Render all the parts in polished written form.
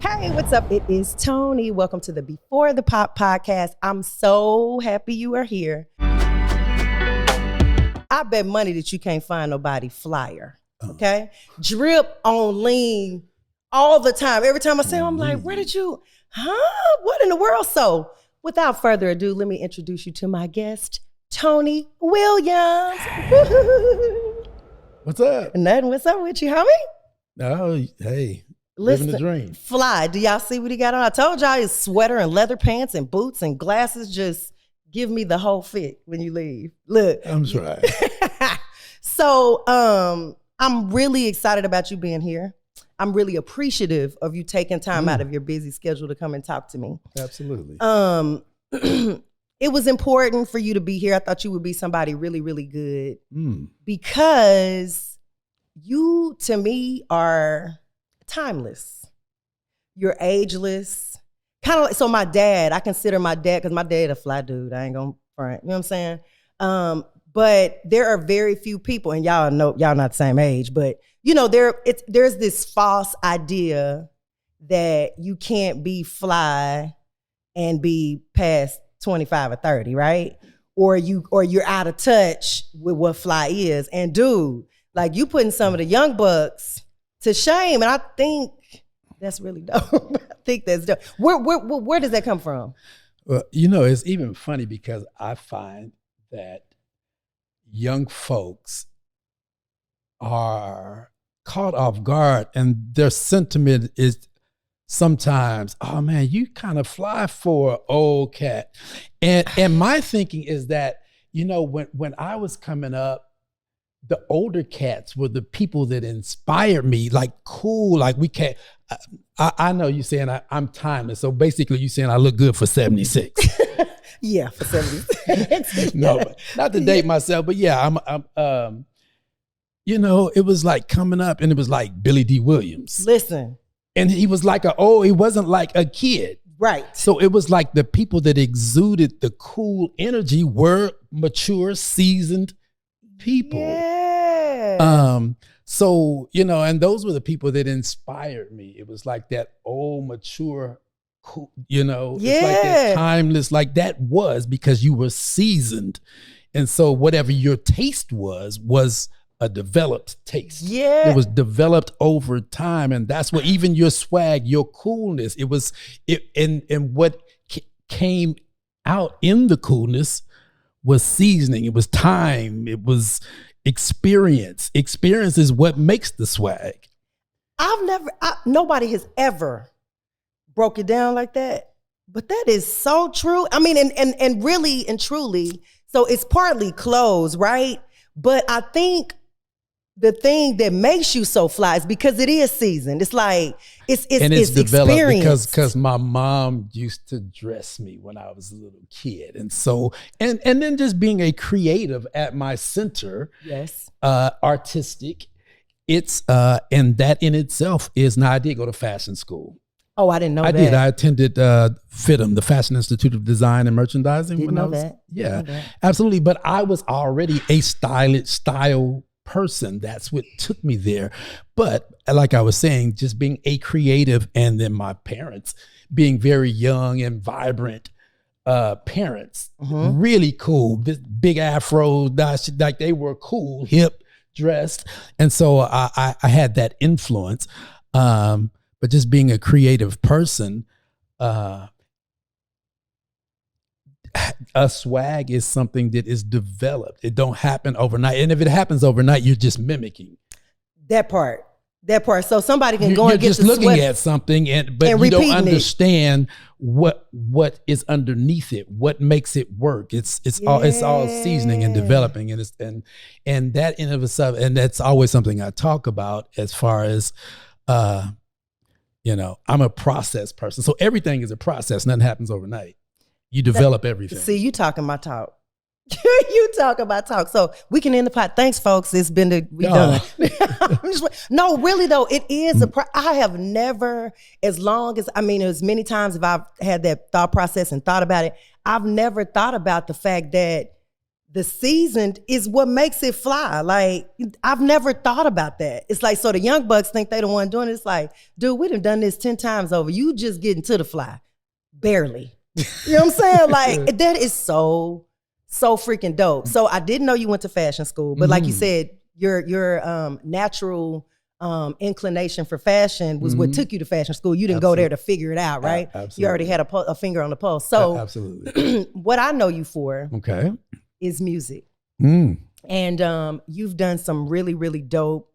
Hey, what's up? It is Toni. Welcome to the Before the Pop podcast. I'm so happy you are here. I bet money that you can't find nobody flyer, okay? Drip on lean all the time. Every time I say, I'm like, where did you, what in the world? So without further ado, let me introduce you to my guest, Toni Williams. What's up? Nothing. What's up with you, homie? Oh, hey. Listen, living the dream. Fly. Do y'all see what he got on? I told y'all his sweater and leather pants and boots and glasses just give me the whole fit when you leave. Look. I'm trying. So I'm really excited about you being here. I'm really appreciative of you taking time out of your busy schedule to come and talk to me. Absolutely. It was important for you to be here. I thought you would be somebody really, really good because you, to me, are timeless. You're ageless. Kind of like, so my dad, I consider my dad, because my dad a fly dude. I ain't gonna front. You know what I'm saying? But there are very few people, and y'all know y'all not the same age, but you know, there's this false idea that you can't be fly and be past 25 or 30, right? Or you're out of touch with what fly is. And dude, like you putting some of the young bucks to shame, and I think that's really dope. I think that's dope. Where does that come from? Well, you know, it's even funny because I find that young folks are caught off guard, and their sentiment is sometimes, oh man, you kind of fly for an old cat. And my thinking is that, you know, when I was coming up, the older cats were the people that inspired me, like cool, like we can't, I know you saying I'm timeless. So basically you saying I look good for 76. Yeah, for 76. No, but not to date myself, but yeah, I'm you know, it was like coming up and it was like Billy D. Williams. Listen. And he was like he wasn't like a kid. Right. So it was like the people that exuded the cool energy were mature, seasoned people. Yeah. So, you know, and those were the people that inspired me. It was like that old, mature, cool, you know, it's like that timeless, like that was because you were seasoned. And so whatever your taste was a developed taste. Yeah. It was developed over time. And that's what even your swag, your coolness, and what came out in the coolness was seasoning. It was time. It was experience. Experience is what makes the swag. Nobody has ever broke it down like that, but that is so true. I mean, and really and truly, so it's partly clothes, right? But I think the thing that makes you so fly is because it is seasoned. It's like it's developed experience. because my mom used to dress me when I was a little kid, and so and then just being a creative at my center, yes, artistic. It's and that in itself is now I did go to fashion school. Oh, I didn't know I that. did. I attended FITM, the Fashion Institute of Design and Merchandising. Didn't know that. Yeah, absolutely. But I was already a style person. That's what took me there. But like I was saying, just being a creative, and then my parents being very young and vibrant parents, really cool. This big afro, like they were cool, hip, dressed. And so I had that influence. But just being a creative person, a swag is something that is developed. It don't happen overnight. And if it happens overnight, you're just mimicking. That part. So somebody can go and get just the looking sweat at something, but you don't understand what is underneath it, what makes it work. It's all seasoning and developing, and that in of itself, and that's always something I talk about as far as you know, I'm a process person. So everything is a process. Nothing happens overnight. You develop everything. See, you talking my talk. You talk about talk. So we can end the pot. Thanks, folks. It's been done. No, really though, it is I have never, as many times as I've had that thought process and thought about it, I've never thought about the fact that the seasoned is what makes it fly. Like, I've never thought about that. It's like, so the young bucks think they the one doing it. It's like, dude, we done this 10 times over. You just getting to the fly. Barely. You know what I'm saying? Like, that is so freaking dope. So I didn't know you went to fashion school, but like you said, your natural inclination for fashion was what took you to fashion school. You didn't go there to figure it out, right? Absolutely. You already had a finger on the pulse. So absolutely. what I know you for is music. And you've done some really, really dope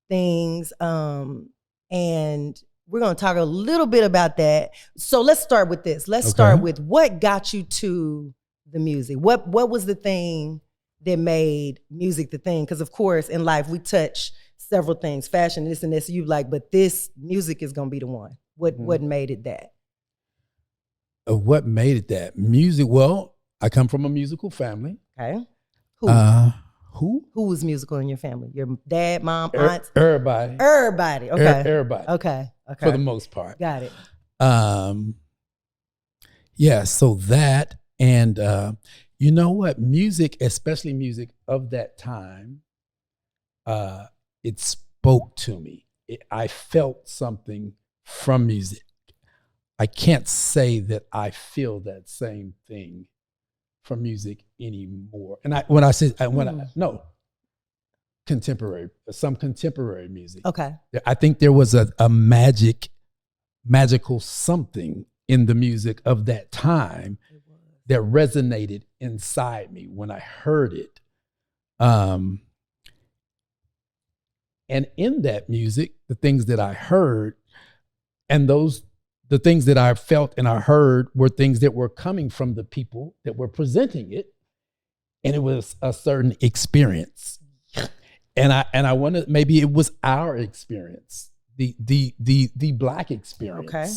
things. And we're going to talk a little bit about that. So let's start with this. Let's start with what got you to the music. What was the thing that made music the thing? Because of course, in life, we touch several things, fashion, this and this. You like, but this music is going to be the one. What made it that? What made it that? Music. Well, I come from a musical family. Okay. Who was musical in your family? Your dad, mom, aunts? Everybody. Okay. Everybody. Okay. For the most part. Got it. Yeah, so that, and you know what? Music, especially music of that time, it spoke to me. I felt something from music. I can't say that I feel that same thing from music anymore. And some contemporary music. Okay. I think there was a magical something in the music of that time that resonated inside me when I heard it. And in that music, the things that I heard and the things that I felt and I heard were things that were coming from the people that were presenting it. And it was a certain experience. And I wonder, maybe it was our experience, the Black experience. Okay.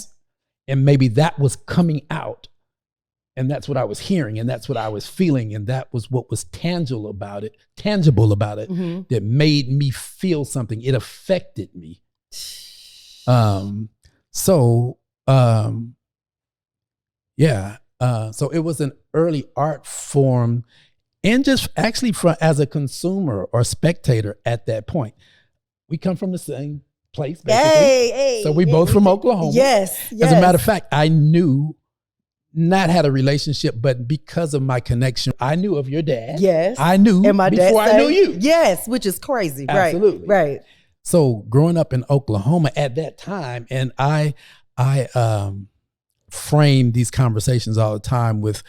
And maybe that was coming out. And that's what I was hearing, and that's what I was feeling, and that was what was tangible about it, that made me feel something. It affected me. So it was an early art form, and just actually as a consumer or spectator at that point. We come from the same place, basically. So we both from Oklahoma. Yes. As a matter of fact, I knew, not had a relationship, but because of my connection, I knew of your dad. Yes. I knew and my before dad I knew you. Yes, which is crazy. Absolutely. Right. So growing up in Oklahoma at that time, and I framed these conversations all the time with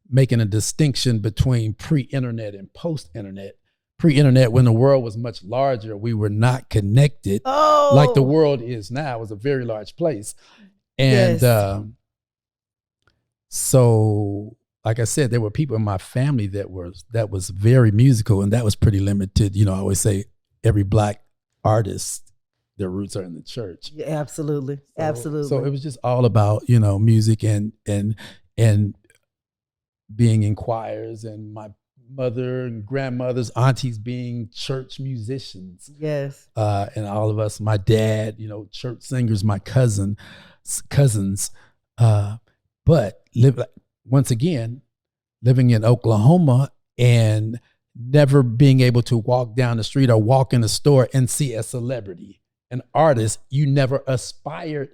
making a distinction between pre-internet and post-internet. Pre-internet, when the world was much larger, we were not connected like the world is now. It was a very large place. And so, like I said, there were people in my family that was very musical, and that was pretty limited. You know, I always say every Black artist, their roots are in the church. Yeah, absolutely. So it was just all about, you know, music and being in choirs, and my mother and grandmothers, aunties being church musicians. Yes. And all of us, my dad, you know, church singers, my cousins. But once again, living in Oklahoma and never being able to walk down the street or walk in a store and see a celebrity, an artist, you never aspired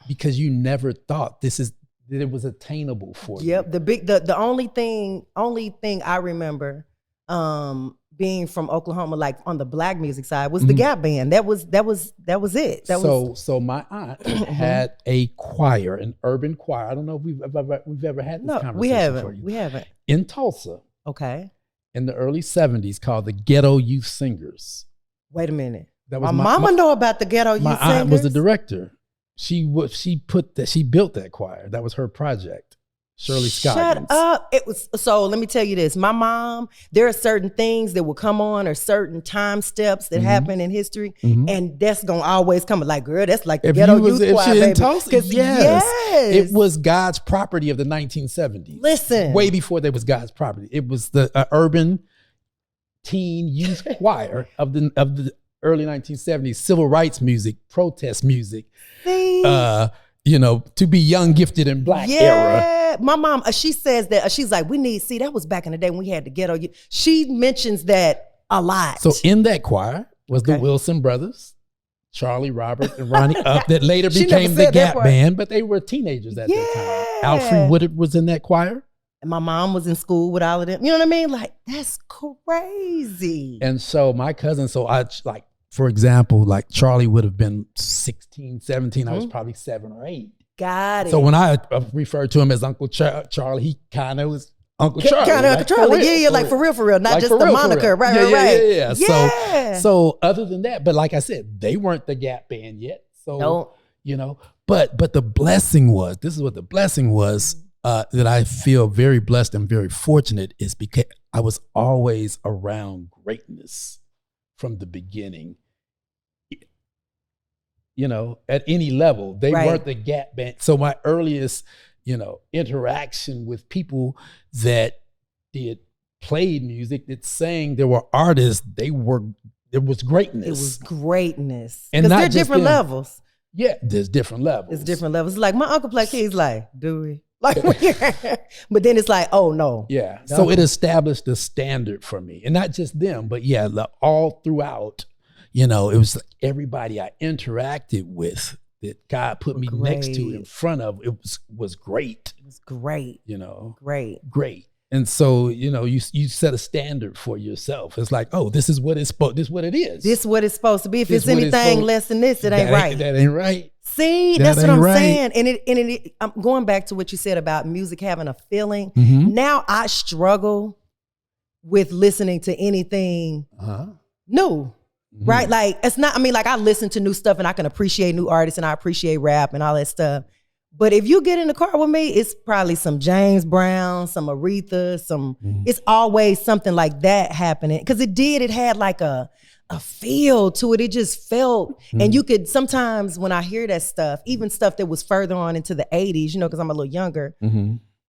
because you never thought that it was attainable for you. Yep. The only thing I remember being from Oklahoma, like on the Black music side, was the Gap Band. That was it. So my aunt had a choir, an urban choir. I don't know if we've ever had this conversation. We haven't. In Tulsa. Okay. In the early 70s, called the Ghetto Youth Singers. Wait a minute. That was my mama know about the Ghetto Youth Singers. My aunt was the director. She built that choir. That was her project. Shirley Scoggins. Shut up. It was, so let me tell you this. My mom, there are certain things that will come on, or certain time steps that happen in history, and that's gonna always come. Like, girl, that's like the Ghetto Youth Choir, baby. Tulsa, yes. It was God's property of the 1970s. Listen, way before there was God's property. It was the urban teen youth choir of the early 1970s. Civil rights music, protest music. See? to be young, gifted, and black era. My mom, she says that, she's like, that was back in the day when we had the ghetto. She mentions that a lot. So in that choir was the Wilson brothers, Charlie, Robert, and Ronnie that later became the Gap Band, but they were teenagers at that time. Alfred Woodard was in that choir. And my mom was in school with all of them. You know what I mean? Like, that's crazy. And so my cousin, for example, like Charlie would have been 16, 17. I was probably 7 or 8. Got it. So when I referred to him as Uncle Charlie, he kind of was Uncle Charlie. Kind of Uncle Charlie. Yeah, like for real. Not just the moniker. Right. Yeah. So other than that, but like I said, they weren't the Gap Band yet. So, but the blessing was, this is what the blessing was, that I feel very blessed and very fortunate, is because I was always around greatness from the beginning. At any level, they weren't the Gap Band. So my earliest, interaction with people that played music, that sang, there were artists, there was greatness. It was greatness. And because they're different levels. Yeah, there's different levels. It's different levels. Like my uncle played keys, like, do we? Like, but then it's like, oh no. Yeah. So it established a standard for me, and not just them, but all throughout. It was like everybody I interacted with that God put me next to, in front of. It was great. It was great. Great. And so you set a standard for yourself. It's like, oh, this is what it's supposed. This is what it is. This is what it's supposed to be. If it's anything less than this, it ain't right. That ain't right. See, that's what I'm saying. And I'm going back to what you said about music having a feeling. Mm-hmm. Now I struggle with listening to anything new. Mm-hmm. Right? Like, it's not, I listen to new stuff and I can appreciate new artists and I appreciate rap and all that stuff. But if you get in the car with me, it's probably some James Brown, some Aretha, it's always something like that happening. Because it had like a feel to it. It just felt, and you could sometimes when I hear that stuff, even stuff that was further on into the 80s, because I'm a little younger,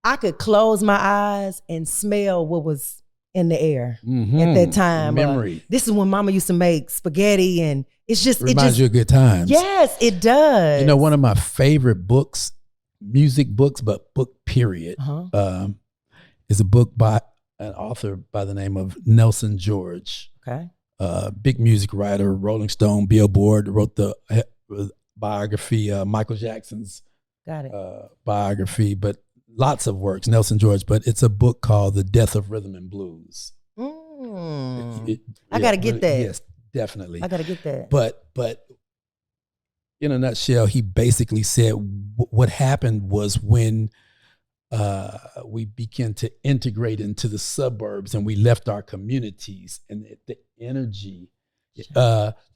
I could close my eyes and smell what was in the air at that time. Memory. This is when Mama used to make spaghetti, and it's just reminds you of good times. Yes, it does. One of my favorite books, music books, but book period, is a book by an author by the name of Nelson George. Okay. Big music writer, Rolling Stone, Billboard, wrote the biography, Michael Jackson's biography, but lots of works, Nelson George, but it's a book called The Death of Rhythm and Blues. I got to get that. Yes, definitely. I got to get that. But in a nutshell, he basically said what happened was when we began to integrate into the suburbs and we left our communities, and the energy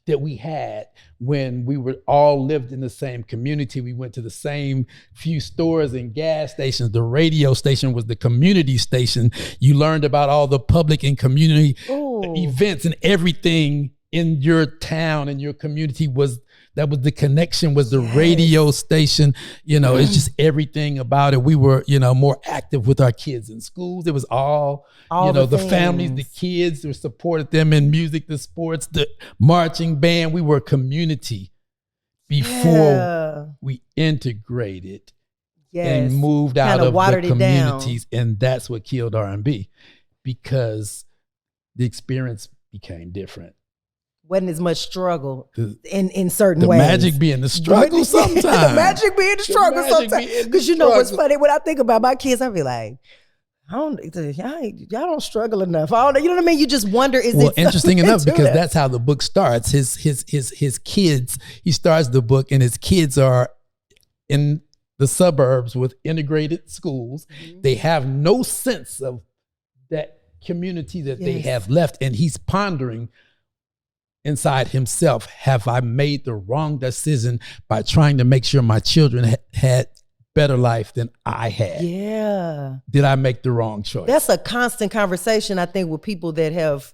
that we had when we were all lived in the same community. We went to the same few stores and gas stations. The radio station was the community station. You learned about all the public and community events, and everything in your town and your community was the connection, was the radio station. It's just everything about it. We were, more active with our kids in schools. It was all the families, the kids, we supported them in music, the sports, the marching band. We were a community before we integrated and moved out of the communities. And that's what killed R&B, because the experience became different. Wasn't as much struggle in certain ways. The magic being the struggle sometimes. The magic being the struggle sometimes. Because what's funny, when I think about my kids, I be like, y'all don't struggle enough. You know what I mean? You just wonder, interesting enough, because that's how the book starts. His kids, he starts the book and his kids are in the suburbs with integrated schools. They have no sense of that community that they have left. And he's pondering inside himself, have I made the wrong decision by trying to make sure my children had better life than I had? Yeah. Did I make the wrong choice? That's a constant conversation, I think, with people that have,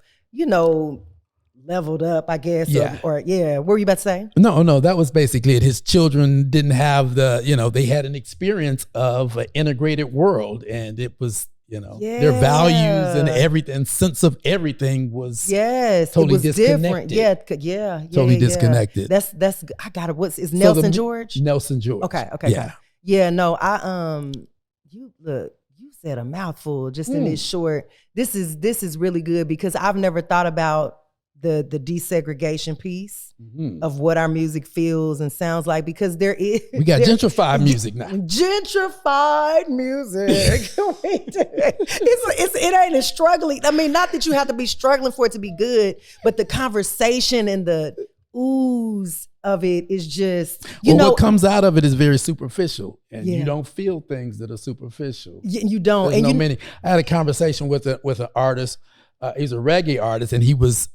leveled up, I guess. Yeah. Or what were you about to say? No, that was basically it. His children didn't have they had an experience of an integrated world, and it was, their values and everything, sense of everything was totally it was disconnected. Different. Yeah. Totally disconnected. That's I got it. Is Nelson George? Nelson George. Okay. Yeah. Yeah, no, you said a mouthful just in this short. This is really good because I've never thought about the desegregation piece of what our music feels and sounds like, because we got gentrified music now. Gentrified music. It ain't a struggling. I mean, not that you have to be struggling for it to be good, but the conversation and the ooze of it is just, what comes out of it is very superficial, and you don't feel things that are superficial. You don't. There's many. I had a conversation with an artist. He's a reggae artist, and he was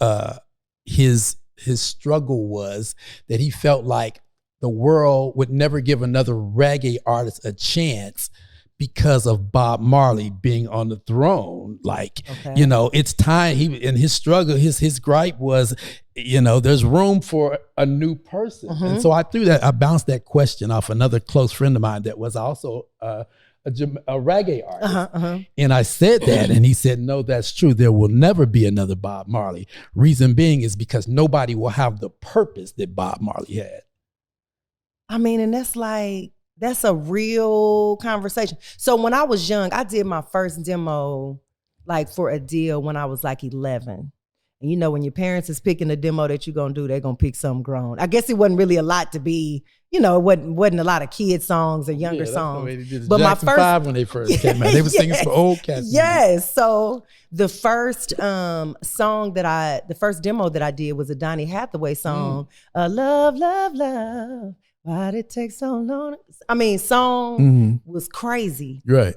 his struggle was that he felt like the world would never give another reggae artist a chance because of Bob Marley being on the throne. It's time. His struggle, his gripe was, there's room for a new person. And so I bounced that question off another close friend of mine that was also a reggae artist. And I said that, and he said, no, that's true. There will never be another Bob Marley. Reason being is because nobody will have the purpose that Bob Marley had. I mean, and that's a real conversation. So when I was young, I did my first demo for a deal when I was 11. And when your parents is picking the demo that you're going to do, they're going to pick something grown. I guess it wasn't really a lot to be, it wasn't a lot of kid songs or younger songs. But Jackson my first 5 when they first came out, they were singing some old cats. Yes. So the first the first demo that I did was a Donny Hathaway song, Love, Love, Love. Why'd it take so long? I mean, song was crazy. Right.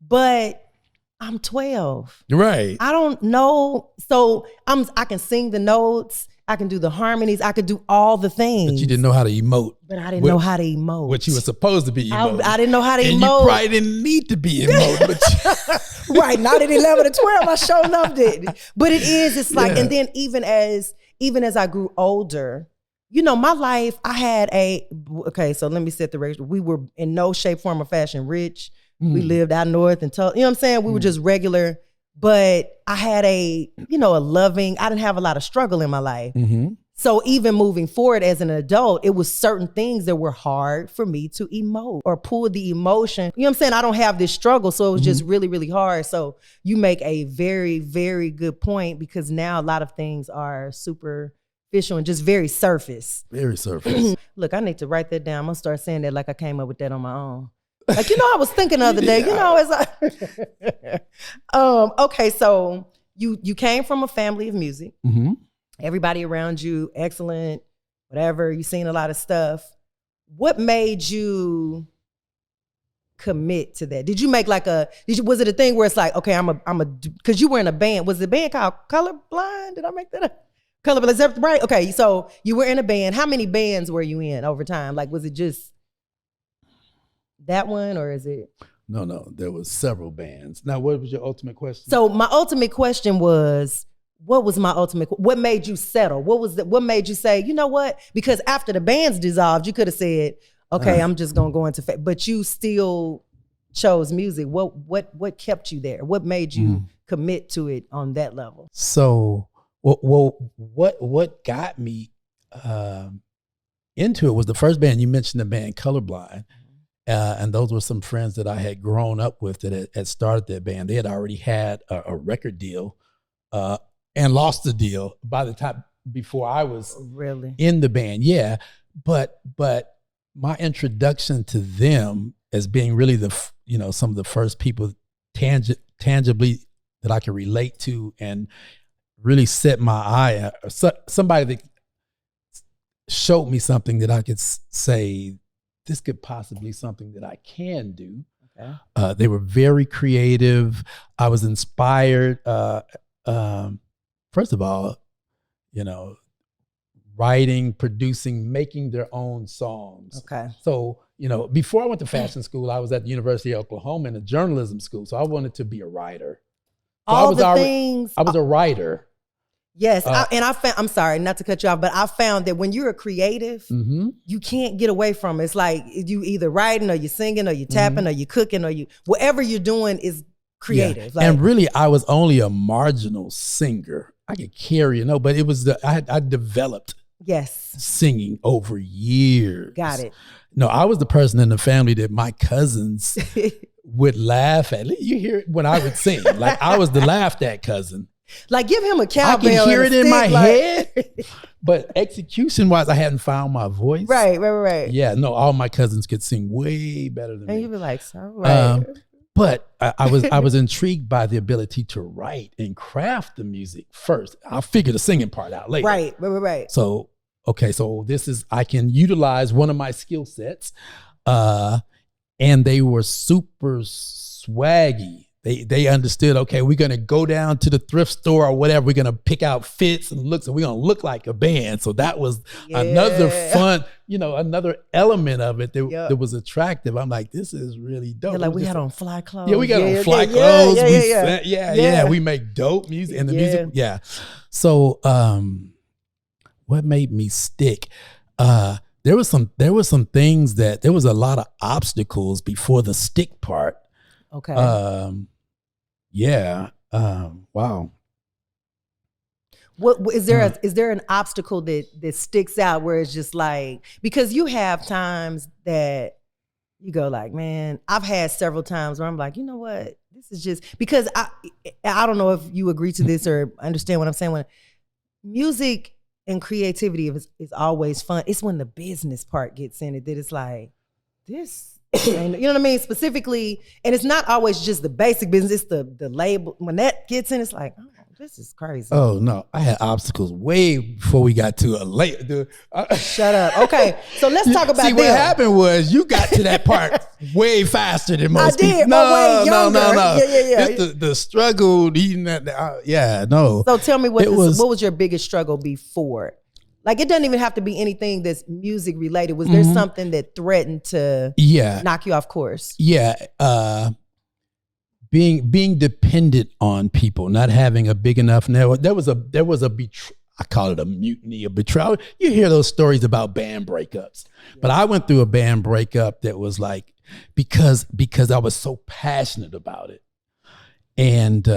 But I'm 12. Right. I don't know. So I can sing the notes. I can do the harmonies. I could do all the things. But you didn't know how to emote. But I didn't know how to emote. What you were supposed to be emoting. I didn't know how to emote. And you probably didn't need to be emoting. Right. Not at 11 or 12. I sure loved it. But it is. It's and then even as I grew older, my life, I had so let me set the record. We were in no shape, form, or fashion rich. We lived out north and you know what I'm saying? We were just regular, but I had a loving, I didn't have a lot of struggle in my life. So even moving forward as an adult, it was certain things that were hard for me to emote or pull the emotion. You know what I'm saying? I don't have this struggle. So it was just really, really hard. So you make a very, very good point, because now a lot of things are superficial and just very surface. Very surface. Look, I need to write that down. I'm gonna start saying that like I came up with that on my own. I was thinking the other day, as okay, so you came from a family of music. Everybody around you, excellent, whatever. You've seen a lot of stuff. What made you commit to that? Did you make was it a thing where it's like, okay, because you were in a band. Was the band called Colorblind? Did I make that up? Colorblind, is that right? Okay, so you were in a band. How many bands were you in over time? Was it just that one, or is it? No, there was several bands. Now, what was your ultimate question? So my ultimate question was, what made you settle? What made you say, you know what? Because after the bands dissolved, you could have said, okay, I'm just going to go into but you still chose music. What kept you there? What made you commit to it on that level? So, what got me into it was the first band. You mentioned the band Colorblind. And those were some friends that I had grown up with that had started that band. They had already had a record deal and lost the deal by the time before I was really in the band. Yeah, but my introduction to them as being really some of the first people tangibly that I could relate to and really set my eye, somebody that showed me something that I could say, this could possibly something that I can do. Okay. They were very creative. I was inspired. First of all, writing, producing, making their own songs. Okay. So, before I went to fashion school, I was at the University of Oklahoma in a journalism school. So I wanted to be a writer. So I was a writer. Yes, I'm sorry, not to cut you off, but I found that when you're a creative, you can't get away from it. It's like you either writing or you're singing or you're tapping or you're cooking or whatever you're doing is creative. Yeah. And really, I was only a marginal singer. I could carry, but it was I developed singing over years. Got it. No, I was the person in the family that my cousins would laugh at. You hear it when I would sing. Like I was the laughed at cousin. Like give him a cowbell. I can hear it in my head. Like... But execution wise, I hadn't found my voice. Right. Yeah, no, all my cousins could sing way better than me. And you'd be like, so right. But I was intrigued by the ability to write and craft the music first. I'll figure the singing part out later. Right. So, okay, so I can utilize one of my skill sets. And they were super swaggy. They understood, okay, we're going to go down to the thrift store or whatever. We're going to pick out fits and looks, and we're going to look like a band. So that was another fun, another element of it that was attractive. I'm like, this is really dope. Like we had on fly clothes. Yeah, we got on fly clothes. We make dope music and the music. Yeah. So what made me stick? There was some things there was a lot of obstacles before the stick part. Okay. Wow. What is there? Is there an obstacle that sticks out where it's just like, because you have times that you go like, man, I've had several times where I'm like, you know what, this is just because I don't know if you agree to this or understand what I'm saying. When music and creativity is always fun, it's when the business part gets in it that it's like this. And, you know what I mean? Specifically, and it's not always just the basic business, it's the label. When that gets in, it's like, oh, this is crazy. Oh, no. I had obstacles way before we got to a late. Shut up. Okay, so let's talk about what happened was you got to that part way faster than most people. I did, way younger. No. Yeah. Just the struggle, eating that, no. So tell me, what was your biggest struggle before? Like, it doesn't even have to be anything that's music related. Was there something that threatened to knock you off course? Yeah. Being dependent on people, not having a big enough network. There was a I call it a mutiny, a betrayal. You hear those stories about band breakups. But I went through a band breakup that was like, because I was so passionate about it. And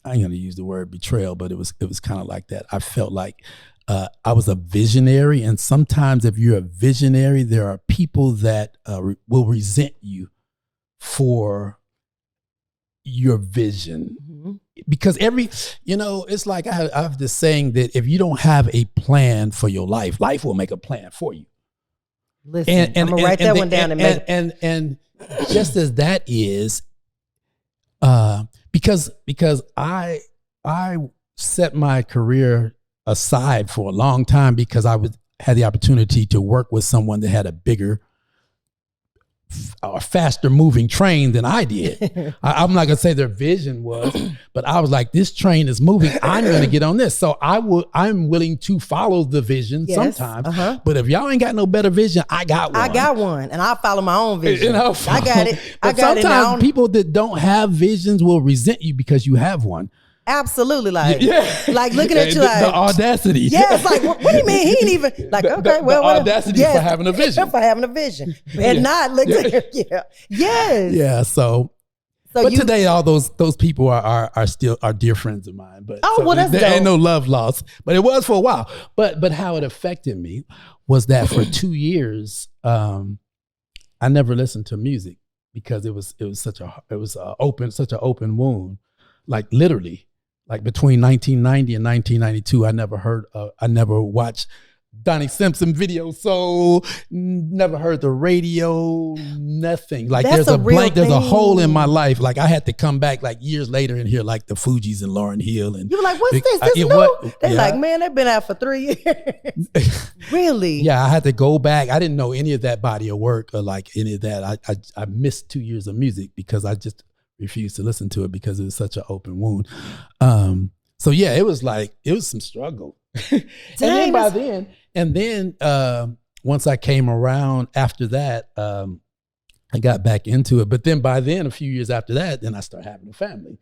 I'm going to use the word betrayal, but it was kind of like that. I felt like I was a visionary, and sometimes if you're a visionary, there are people that will resent you for your vision. Because it's like I have this saying that if you don't have a plan for your life, life will make a plan for you. Listen, I'm gonna write that one down and just as that is, because I set my career aside for a long time because I had the opportunity to work with someone that had a bigger, faster moving train than I did. I'm not gonna say their vision was, but I was like, this train is moving. I'm gonna get on this. So I'm willing to follow the vision sometimes. But if y'all ain't got no better vision, I got one. And I'll follow my own vision. I got it. But sometimes people that don't have visions will resent you because you have one. Absolutely, like looking at you like the audacity. Yeah, it's like, what do you mean? He ain't even like, okay, the audacity for having a vision. For having a vision. And not looking at Yes. Yeah, so but today all those people are still dear friends of mine. But that's there dope. ain't no love lost. But it was for a while. But how it affected me was that for 2 years, I never listened to music because it was such an open wound. Like literally. Like between 1990 and 1992, I never watched Donnie Simpson video soul, never heard the radio, nothing. Like there's a blank, there's a hole in my life. Like I had to come back like years later and hear like the Fugees and Lauryn Hill. And you were like, what's this? This new? They're like, man, they've been out for 3 years. Really? Yeah, I had to go back. I didn't know any of that body of work or like any of that. I missed 2 years of music because I just refused to listen to it because it was such an open wound. So yeah, it was some struggle. And then once I came around after that, I got back into it. But then by then, a few years after that, then I started having a family.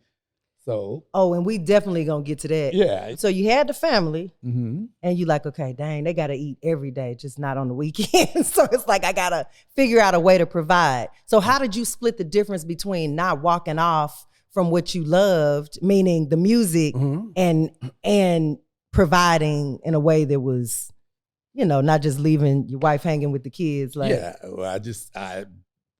So. Oh, and we definitely gonna get to that. Yeah. So you had the family, and you like, okay, dang, they gotta eat every day, just not on the weekend. So it's like I gotta figure out a way to provide. So how did you split the difference between not walking off from what you loved, meaning the music, and providing in a way that was, not just leaving your wife hanging with the kids? Like, yeah, well, I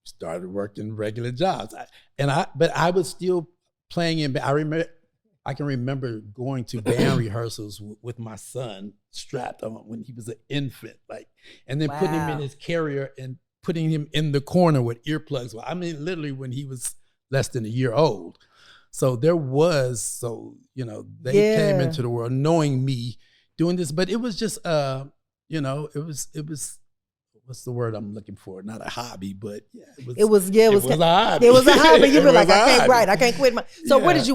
started working regular jobs, but I was still playing in. I can remember going to band rehearsals with my son strapped on when he was an infant, and then putting him in his carrier and putting him in the corner with earplugs. Well, I mean, literally when he was less than a year old. So they came into the world knowing me doing this, but it was just, it was, what's the word I'm looking for? Not a hobby, but it was a hobby. It was a hobby. You were like, I can't quit my. So what did you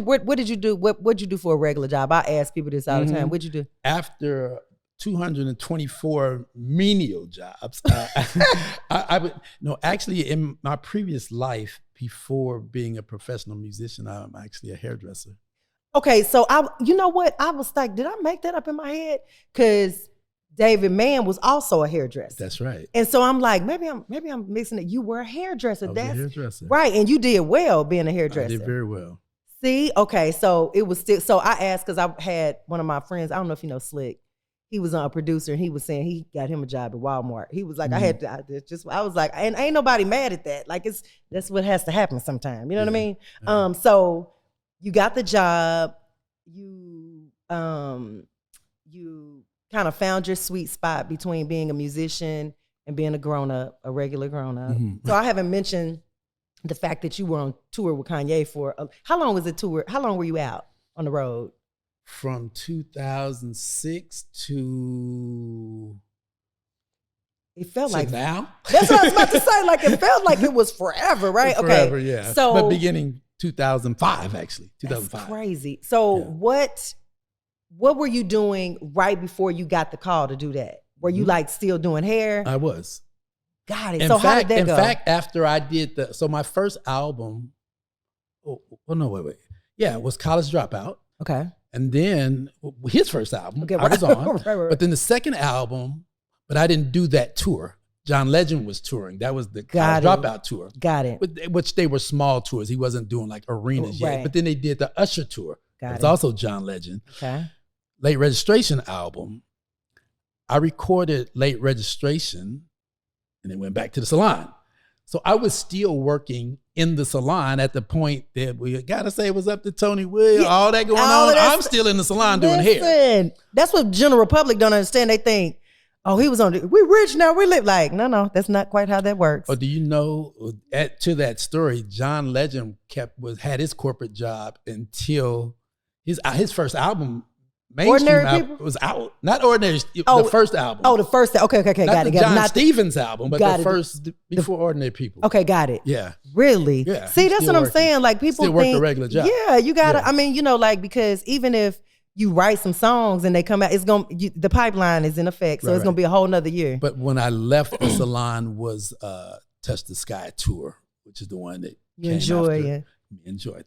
do? What did you do for a regular job? I ask people this all the time. What'd you do? After 224 menial jobs, actually in my previous life, before being a professional musician, I'm actually a hairdresser. Okay, so you know what? I was like, did I make that up in my head? Because David Mann was also a hairdresser. That's right. And so I'm like, maybe I'm mixing it. You were a hairdresser. I was a hairdresser. Right, and you did well being a hairdresser. I did very well. See, okay, so it was still. So I asked because I had one of my friends. I don't know if you know Slick. He was a producer, and he was saying he got him a job at Walmart. He was like, I was like, and ain't nobody mad at that. Like that's what has to happen sometime. You know what I mean? Yeah. So you got the job. You kind of found your sweet spot between being a musician and being a regular grown up. So I haven't mentioned the fact that you were on tour with Kanye for how long was the tour? How long were you out on the road? From 2006 to it felt like now. That's what I was about to say. Like it felt like it was forever, right? Forever, okay. Yeah. So, but beginning 2005, actually. 2005. That's crazy. So what were you doing right before you got the call to do that? Were you like still doing hair? I was. Got it. How did that go? In fact, after I did my first album, wait. Yeah, it was College Dropout. Okay. And then his first album, I was on. right. But then the second album, but I didn't do that tour. John Legend was touring. That was the College Dropout tour. Got it. Which they were small tours. He wasn't doing like arenas yet. But then they did the Usher tour. It's also John Legend. Okay. Late Registration album. I recorded Late Registration and then went back to the salon. So I was still working in the salon at the point that we gotta say it was up to Toni Will, all that going on. I'm still in the salon doing hair. That's what General Public don't understand. They think, oh, he was on we rich now, we live like, no, that's not quite how that works. Or do you know, to that story, John Legend had his corporate job until his first album, Ordinary People was out. Not Ordinary, the first album. Oh, the first, okay, got it. John Stevens album, but the first before Ordinary People. Okay, got it. Yeah. Really? Yeah. See, that's what I'm saying. Like people still work the regular job. Yeah, you gotta, I mean, because even if you write some songs and they come out, the pipeline is in effect. So it's gonna be a whole nother year. But when I left the salon was Touch the Sky Tour, which is the one that you enjoy.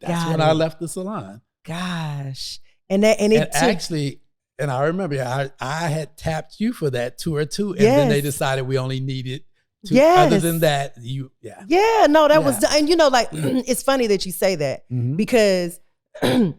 That's when I left the salon. Gosh. And I remember I had tapped you for that tour too. And then they decided we only needed two. Yes. Other than that, was, and it's funny that you say that because I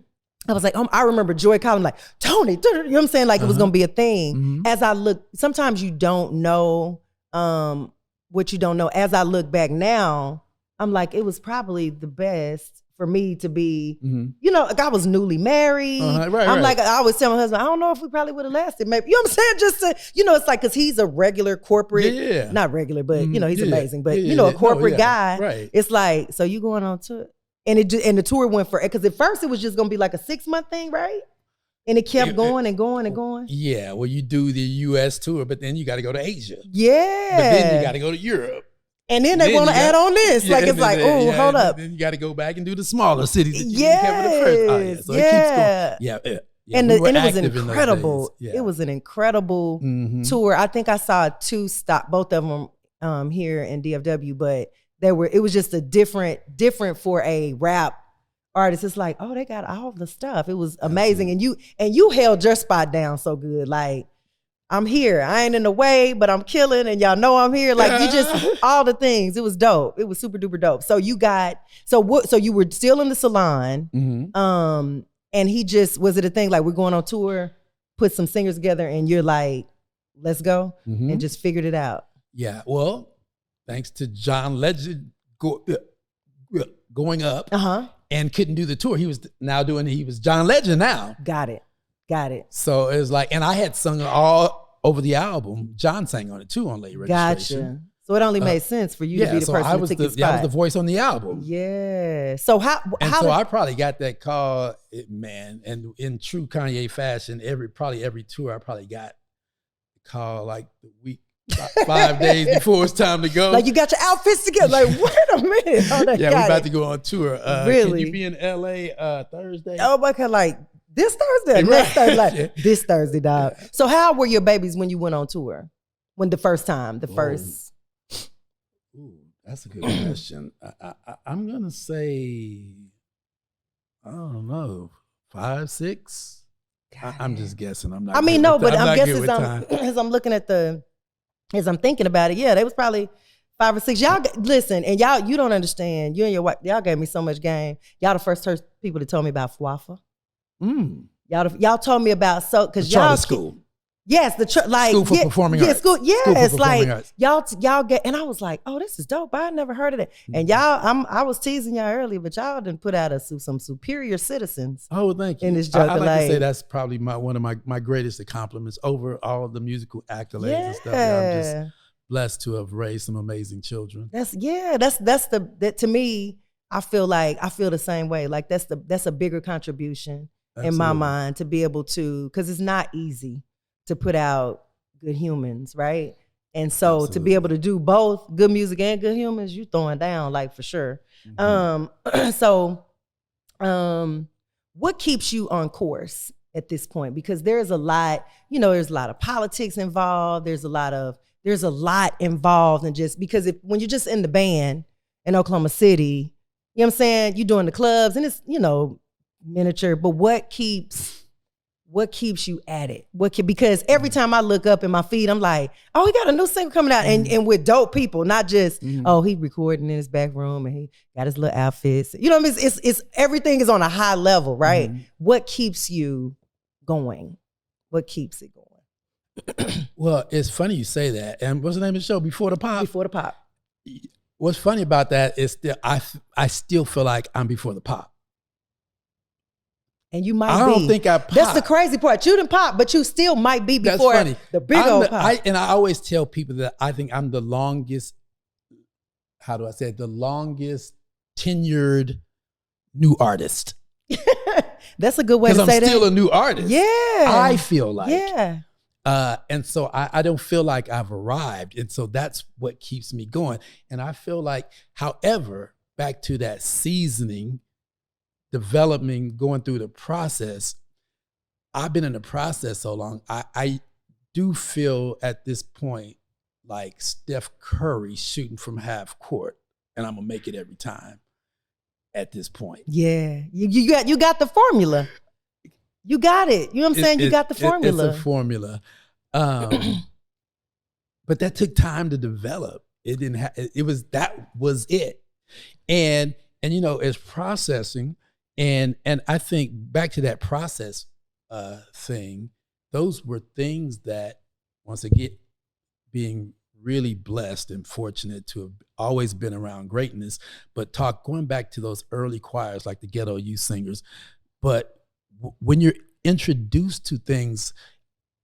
was like, I remember Joy calling like, Toni, you know what I'm saying? Like it was going to be a thing. As I look, sometimes you don't know what you don't know. As I look back now, I'm like, it was probably the best for me to be, like I was newly married. Like, I always tell my husband, I don't know if we probably would have lasted. Maybe, you know what I'm saying? Just to, it's like, cause he's a regular corporate, not regular, but he's amazing. But a corporate guy. Right. It's like, so you going on tour, and the tour went for, cause at first it was just gonna be like a 6-month thing, right? And it kept going and going and going. Yeah, well, you do the U.S. tour, but then you got to go to Asia. Yeah. But then you got to go to Europe. And then they want to add on this. Like, it's like, oh, hold up. Then you got to go back and do the smaller cities that you yes. didn't have the first. Oh, yeah. So it keeps going. Yeah. And it was incredible. It was an incredible tour. I think I saw 2 stop, both of them here in DFW, but it was just a different for a rap artists, it's like, oh, they got all the stuff. It was amazing. And you held your spot down so good. Like, I'm here. I ain't in the way, but I'm killing, and y'all know I'm here. Like, you just, all the things. It was dope. It was super duper dope. So so you were still in the salon. Mm-hmm. And he just, was it a thing like, we're going on tour, put some singers together, and you're like, let's go, mm-hmm. and just figured it out? Yeah. Well, thanks to John Legend going up and couldn't do the tour. He was John Legend now. Got it. So it was like, and I had sung all over the album. John sang on it too on Late Registration. Gotcha. So it only made sense for you to be the person to take the spot. I was the voice on the album. Yeah. So I probably got that call, man. And in true Kanye fashion, every tour I probably got a call like the week 5 days before it's time to go. Like, you got your outfits together. Like, wait a minute. Oh, yeah, we're about to go on tour. Really? Can you be in LA Thursday? Oh my God, like this Thursday, next Thursday, like this Thursday, dog. So how were your babies when you went on tour? When the first? Ooh, that's a good question. I'm gonna say, I don't know, 5, 6. I'm just guessing. I'm not. I mean, no, but I'm guessing as I'm looking at as I'm thinking about it. Yeah, they was probably 5 or 6. Y'all listen, and y'all, you don't understand. You and your wife, y'all gave me so much game. Y'all the first people that told me about FWAFA. Y'all told me about because y'all school. Yes, school for performing arts. School, yes, like arts. y'all get, and I was like, oh, this is dope. I never heard of it. And y'all, I was teasing y'all earlier, but y'all didn't put out some superior citizens. Oh, thank you. In this joke, I like to say that's probably one of my greatest accomplishments over all of the musical accolades and stuff. I'm just blessed to have raised some amazing children. That to me, I feel the same way. Like that's a bigger contribution. Absolutely. In my mind, to be able to, because it's not easy to put out good humans, right? And so Absolutely. To be able to do both good music and good humans, you throwing down, like, for sure. Mm-hmm. What keeps you on course at this point? Because there's a lot, there's a lot of politics involved. There's a lot involved in just, because when you're just in the band in Oklahoma City, you know what I'm saying? You're doing the clubs and it's, miniature, but what keeps you at it? Because every time I look up in my feed, I'm like, oh, he got a new single coming out, and with dope people, not just he recording in his back room and he got his little outfits. You know what I mean? It's everything is on a high level, right? Mm-hmm. What keeps you going? What keeps it going? Well, it's funny you say that. And what's the name of the show? Before the Pop. Before the Pop. What's funny about that is that I still feel like I'm before the pop. And you might be. I don't think I popped. That's the crazy part. You didn't pop, but you still might be before the big old pop. I always tell people that I think I'm the longest, how do I say it? The longest tenured new artist. That's a good way to say that. Because I'm still a new artist. Yeah. I feel like. Yeah. And so I don't feel like I've arrived. And so that's what keeps me going. And I feel like, however, back to that seasoning, developing, going through the process, I've been in the process so long. I do feel at this point like Steph Curry shooting from half court, and I'm gonna make it every time at this point. Yeah, you got the formula. You got it. You know what I'm saying? You got the formula. It's a formula. But that took time to develop. That was it. And it's processing. And I think back to that process thing, those were things that, once again, being really blessed and fortunate to have always been around greatness, but going back to those early choirs like the Ghetto Youth Singers. But when you're introduced to things,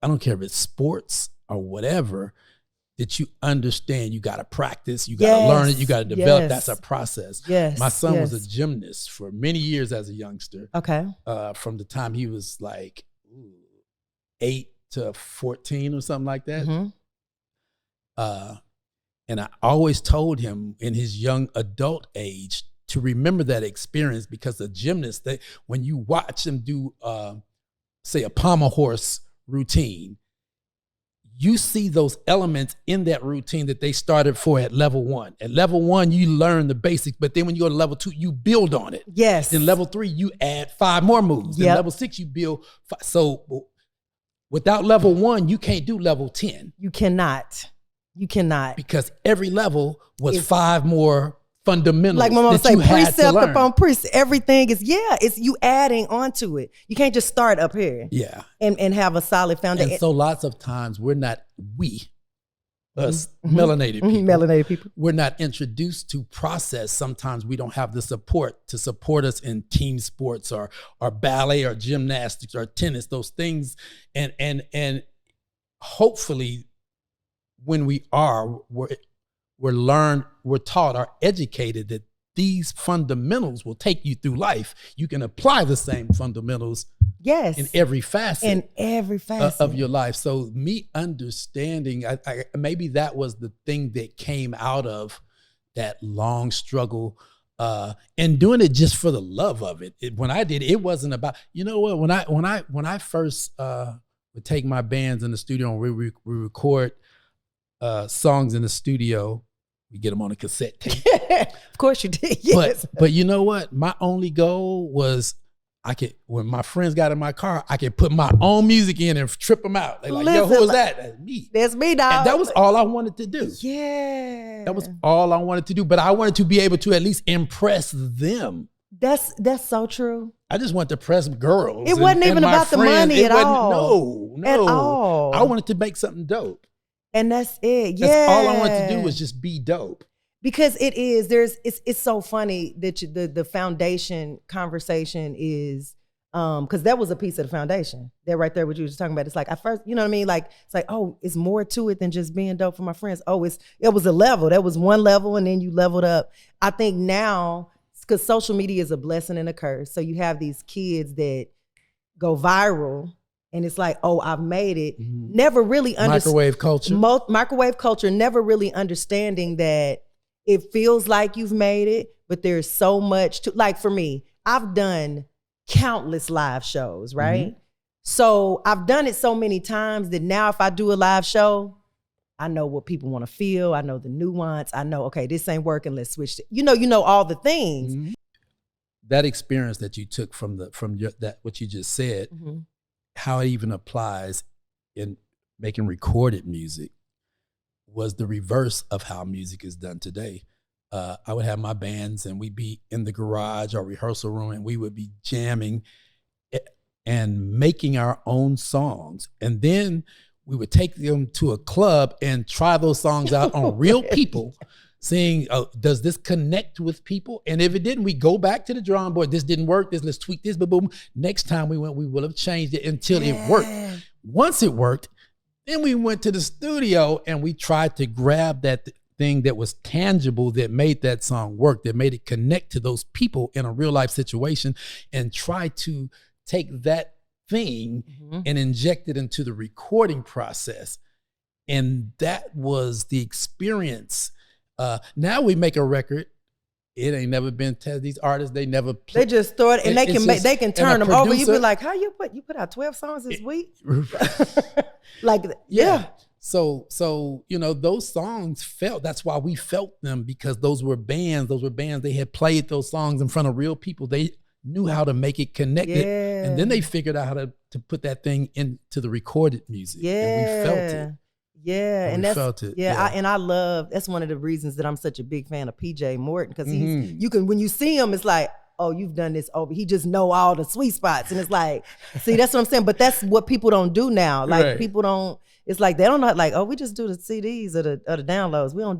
I don't care if it's sports or whatever, that you understand you got to practice, you got to learn it, you got to develop. Yes. That's a process. Yes. My son was a gymnast for many years as a youngster. Okay. From the time he was like 8 to 14 or something like that. Mm-hmm. And I always told him in his young adult age to remember that experience, because the gymnast, when you watch them do, say, a pommel horse routine, you see those elements in that routine that they started for at level 1. At level 1, you learn the basics, but then when you go to level 2, you build on it. Yes. Then level 3, you add 5 more moves. Then level 6, you build 5. So without level 1, you can't do level 10. You cannot. Because every level was 5 more fundamentals. Like my mom say, precept upon precept. Everything is, it's you adding onto it. You can't just start up here. Yeah. And have a solid foundation. And so lots of times us melanated people, we're not introduced to process. Sometimes we don't have the support to support us in team sports or ballet or gymnastics or tennis, those things. And hopefully when we're taught or educated that these fundamentals will take you through life. You can apply the same fundamentals in every facet of your life. So me understanding, I maybe that was the thing that came out of that long struggle and doing it just for the love of it. When I did, it wasn't about, you know what, when I first would take my bands in the studio and we record songs in the studio. We get them on a cassette tape. Of course you did, yes. But you know what? My only goal was when my friends got in my car, I could put my own music in and trip them out. They're like, yo, who was that? That's me. That's me, dog. And that was all I wanted to do. Yeah. That was all I wanted to do. But I wanted to be able to at least impress them. That's so true. I just wanted to impress girls. It wasn't even about the money at all. No. At all. I wanted to make something dope. And that's it. Yeah. That's all I wanted to do was just be dope. Because it's so funny that the foundation conversation is, because that was a piece of the foundation. That right there, what you were just talking about. It's like, at first, you know what I mean? Like, it's like, oh, it's more to it than just being dope for my friends. Oh, it was a level. That was one level and then you leveled up. I think now, because social media is a blessing and a curse. So you have these kids that go viral. And it's like, oh, I've made it. Never really microwave culture. Microwave culture, never really understanding that it feels like you've made it, but there's so much to, like for me, I've done countless live shows, right? Mm-hmm. So I've done it so many times that now if I do a live show, I know what people want to feel. I know the nuance. I know, okay, this ain't working. Let's switch. You know all the things. Mm-hmm. That experience that you took from what you just said, mm-hmm. how it even applies in making recorded music was the reverse of how music is done today. I would have my bands and we'd be in the garage or rehearsal room and we would be jamming and making our own songs. And then we would take them to a club and try those songs out on real people, seeing, does this connect with people? And if it didn't, we go back to the drawing board. This didn't work. Let's tweak this, boom. Next time we went, we will have changed it until it worked. Once it worked, then we went to the studio and we tried to grab that thing that was tangible that made that song work, that made it connect to those people in a real life situation, and try to take that thing mm-hmm. and inject it into the recording process. And that was the experience. Now we make a record. It ain't never been tested. These artists, they never play. They just throw it and they can turn them over. You be like, how you put out 12 songs this week? Like, yeah. So those songs felt, that's why we felt them, because those were bands. They had played those songs in front of real people. They knew how to make it connected. Yeah. And then they figured out how to put that thing into the recorded music. Yeah. And we felt it. Yeah, and that's felt it. Yeah, I love, that's one of the reasons that I'm such a big fan of PJ Morton, because when you see him, it's like, oh, you've done this over. He just know all the sweet spots, and it's like, see, that's what I'm saying. But that's what people don't do now. Like right. People don't. It's like they don't know. Like, oh, we just do the CDs or the downloads. We don't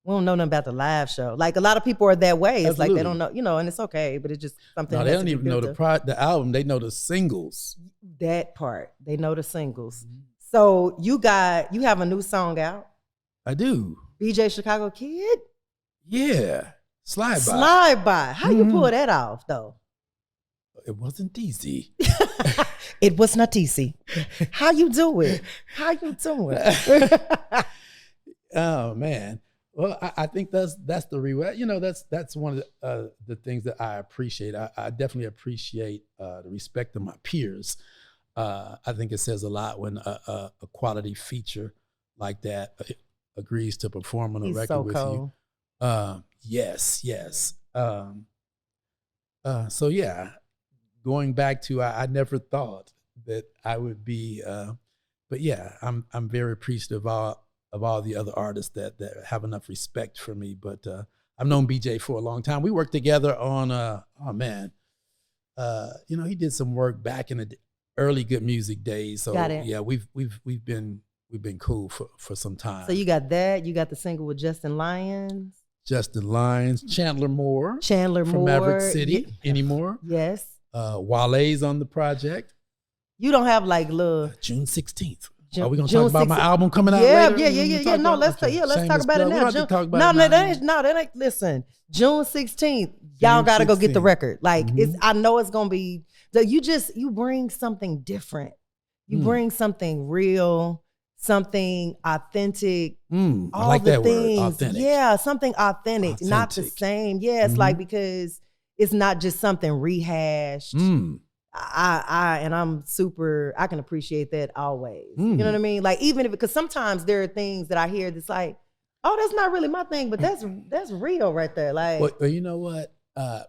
know nothing about the live show. Like a lot of people are that way. It's Absolutely. Like they don't know, and it's okay, but it's just something. No, they don't even know the album. They know the singles. That part, they know the singles. Mm-hmm. So you have a new song out? I do. BJ Chicago Kid? Yeah. Slide By. How you pull that off though? It wasn't easy. It was not easy. How you do it? Oh man. Well, I think that's the real. That's one of the things that I appreciate. I definitely appreciate the respect of my peers. I think it says a lot when a quality feature like that agrees to perform on a record so with cold. you. Yes. So yeah, going back to I never thought that I would be, but yeah, I'm very appreciative of all the other artists that have enough respect for me. But I've known BJ for a long time. We worked together on he did some work back in the early Good Music days. So yeah, we've been cool for some time. So you got that. You got the single with Justin Lyons, Chandler Moore from Maverick City anymore. Yes. Wale's on the project. You don't have like June 16th. Are we gonna talk about my album coming out later? Yeah. No, let's talk about it now. That ain't. Listen, June 16th. Y'all gotta go get the record. Like I know it's gonna be. You bring something different. You bring something real, something authentic. I like that word, authentic. Yeah, something authentic, not the same. Yeah, it's like because it's not just something rehashed. I'm super, I can appreciate that always. You know what I mean? Like even if, because sometimes there are things that I hear that's like, oh, that's not really my thing, but that's real right there. Like, well, you know what?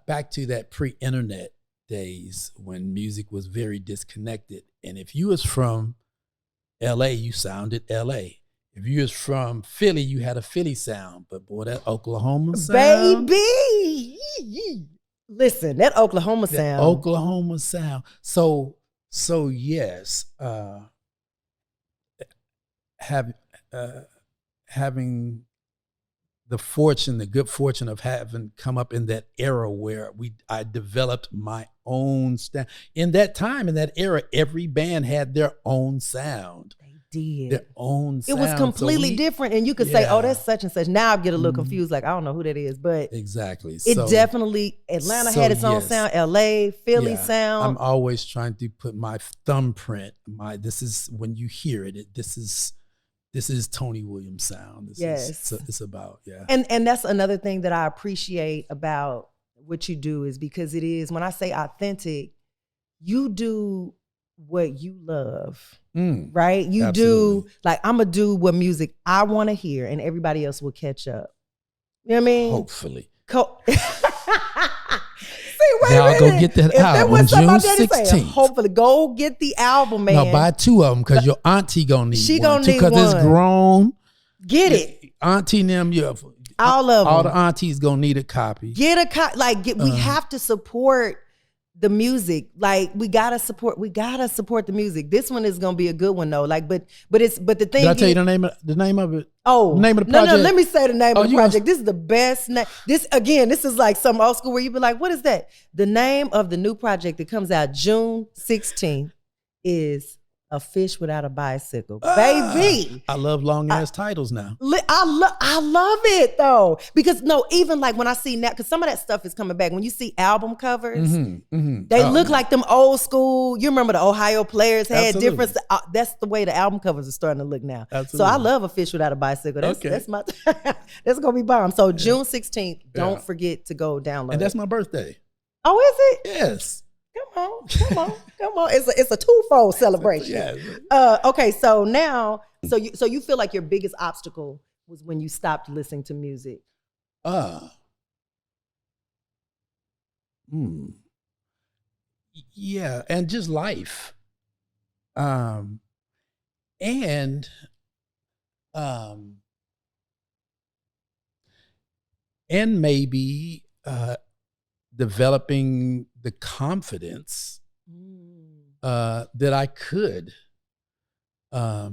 Back to that pre-internet days when music was very disconnected. And if you was from LA, you sounded LA. If you was from Philly, you had a Philly sound. But boy, that Oklahoma sound. Baby! Listen, that Oklahoma sound. So yes, having the good fortune of having come up in that era where I developed my own sound. In that time, in that era, every band had their own sound. Did. Their own sound. It was completely different. And you could say, oh, that's such and such. Now I get a little confused, like, I don't know who that is. But exactly. It definitely, Atlanta had its own sound, LA, Philly sound. I'm always trying to put my thumbprint, this is, when you hear it, this is Toni Williams sound. It's about, yeah. And that's another thing that I appreciate about what you do is because it is, when I say authentic, you do what you love, right? You do, like, I'm going to do what music I want to hear and everybody else will catch up. You know what I mean? Hopefully. Y'all go get that album June 16th. Hopefully, go get the album, man. No, buy 2 of them because your auntie gonna need she one. Gonna need because it's grown. Get it. Auntie and them, all of them. All the aunties gonna need a copy. Get a copy. We have to support the music. Like we gotta support the music. This one is gonna be a good one though. Like, but the thing. Did I tell you the name of it? Oh, the name of the project. No. Let me say the name of the project. This is the best name. This is like some old school where you be like, what is that? The name of the new project that comes out June 16th is A Fish Without a Bicycle, baby. I love long ass titles now. I love it though, because even like when I see now, because some of that stuff is coming back. When you see album covers, they look like them old school. You remember the Ohio Players had different. That's the way the album covers are starting to look now. Absolutely. So I love A Fish Without a Bicycle. That's my. That's gonna be bomb. So June 16th, don't forget to go download. And that's my birthday. Oh, is it? Yes. Come on. It's a twofold celebration. Okay, so now, so you feel like your biggest obstacle was when you stopped listening to music? Yeah, and just life. And maybe developing the confidence that I could. I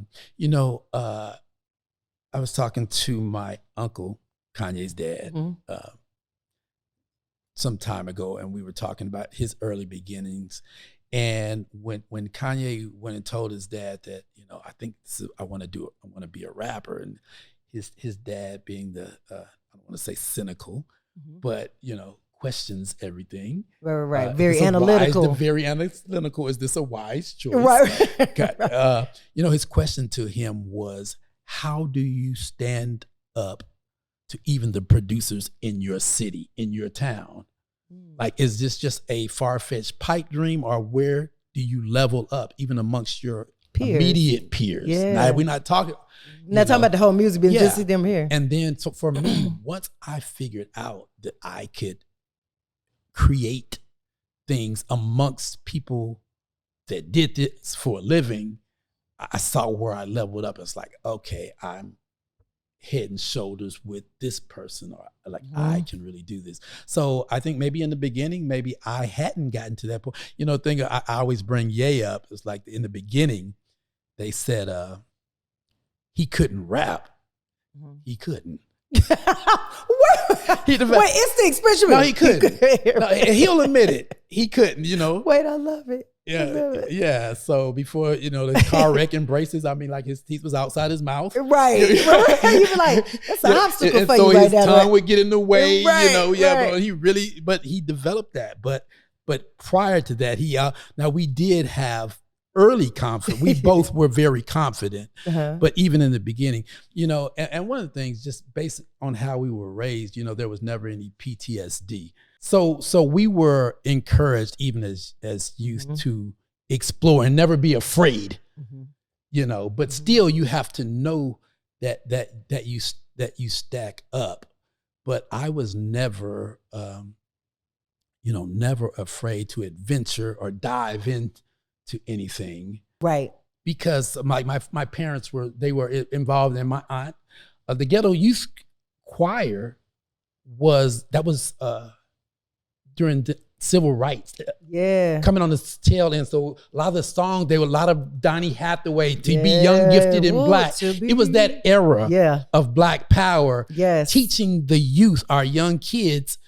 was talking to my uncle, Kanye's dad, some time ago, and we were talking about his early beginnings. And when Kanye went and told his dad that, I think I want to be a rapper, and his dad being the I don't want to say cynical, but questions everything. Right. Very analytical. Very analytical. Is this a wise choice? Right. His question to him was, how do you stand up to even the producers in your city, in your town? Like, is this just a far-fetched pipe dream, or where do you level up even amongst your peers. Immediate peers? Yeah. Now, we're not talking. Not talking about the whole music business, just see them here. And then, so for me, once I figured out that I could create things amongst people that did this for a living, I saw where I leveled up. It's like, okay, I'm head and shoulders with this person, or like I can really do this. So I think maybe in the beginning, maybe I hadn't gotten to that point. You know, thing I always bring Ye up. It's like in the beginning, they said he couldn't rap. He couldn't. Wait, it's the expression. No, he couldn't. No, he'll admit it. He couldn't, you know. Wait, I love it. Yeah, yeah. So before, you know, the car wreck and braces, I mean, like his teeth was outside his mouth. Right. You'd be like, that's an obstacle for you right now. So his tongue would get in the way, right, you know. Yeah, right. but he developed that. But prior to that, now we did have early confidence. We both were very confident, but even in the beginning, you know, and one of the things, just based on how we were raised, you know, there was never any PTSD. So we were encouraged, even as youth, to explore and never be afraid, you know. But still, you have to know that you stack up. But I was never, never afraid to adventure or dive into anything, right? Because my parents were involved in my aunt, the ghetto youth choir was during the civil rights, coming on the tail end. So a lot of the songs, there were a lot of Donny Hathaway, to be young, gifted, and black. It was that era of Black power, teaching the youth, our young kids,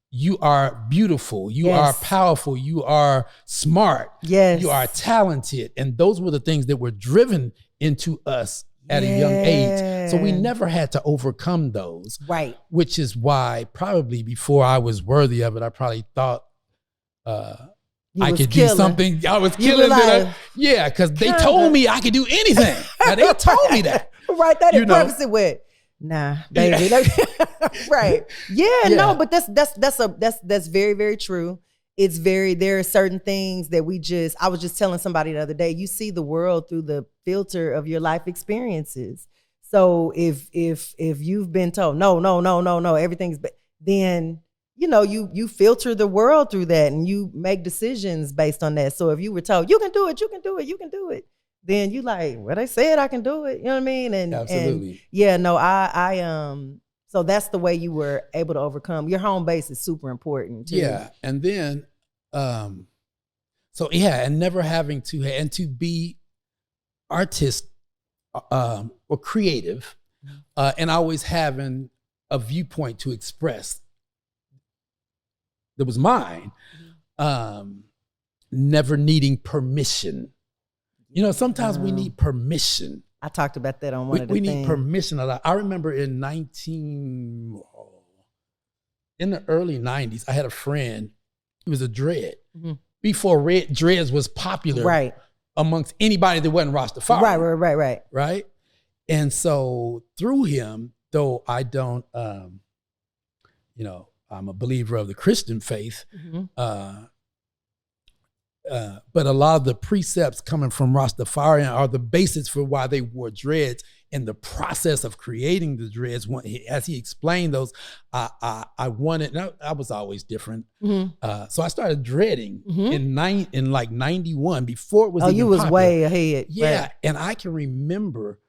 you are beautiful, you are powerful, you are smart, you are talented. And those were the things that were driven into us at a young age. So we never had to overcome those. Right. Which is why probably before I was worthy of it, I probably thought I could do something. I was killing it. Yeah, because they told me I could do anything. Now, they told me that. Right, that didn't preface it with, nah, baby. Right. Yeah, no, but that's very, very true. There are certain things that I was just telling somebody the other day, you see the world through the filter of your life experiences. So if you've been told, no, everything's bad, then, you know, you filter the world through that and you make decisions based on that. So if you were told, you can do it, then you like, well, they said I can do it. You know what I mean? And absolutely. And so that's the way you were able to overcome. Your home base is super important too. Yeah. And then, and never having to be artist or creative, and always having a viewpoint to express that was mine, never needing permission. You know, sometimes we need permission. I talked about that on one of the things. We need permission a lot. I remember in the early 90s, I had a friend, he was a dread. Before dreads was popular amongst anybody that wasn't Rastafari. Right? And so through him, though I don't, I'm a believer of the Christian faith, but a lot of the precepts coming from Rastafarian are the basis for why they wore dreads. And the process of creating the dreads, as he explained those, I wanted. I was always different, so I started dreading in 91 before it was. Oh, even you was popular. Way ahead. Yeah, right. And I can remember